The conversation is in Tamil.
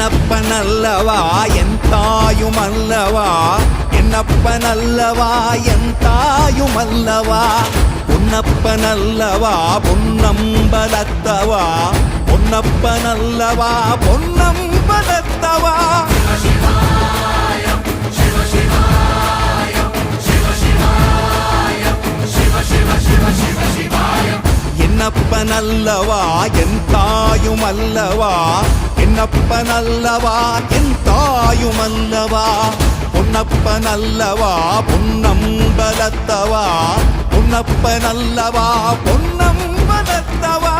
என்னப்பனல்லவா என் தாயுமல்லவா, என்னப்பனல்லவா என் தாயுமல்லவா, பொன்னப்பனல்லவா பொன்னம்பலத்தவா, பொன்னப்பனல்லவா பொன்னம்பலத்தவா. என்னப்பனல்லவா என் தாயுமல்லவா, என்னப்பனல்லவா என் தாயுமல்லவா, பொன்னப்பனல்லவா பொன்னம்பலத்தவா, பொன்னப்பனல்லவா பொன்னம்பலத்தவா.